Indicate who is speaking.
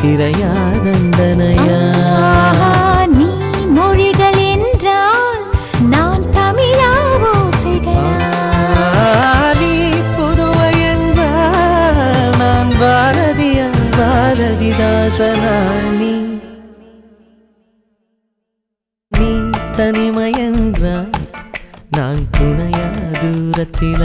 Speaker 1: சிறையா தண்டனையா?
Speaker 2: நீ மொழிகள் என்றால் நான் தமிழா ஓசைகளா?
Speaker 1: நீ புதுவை என்றால் நான் பாரதியா பாரதிதாசனா? நீ தனிமை என்றால் நான் துணையா தூரத்திலா?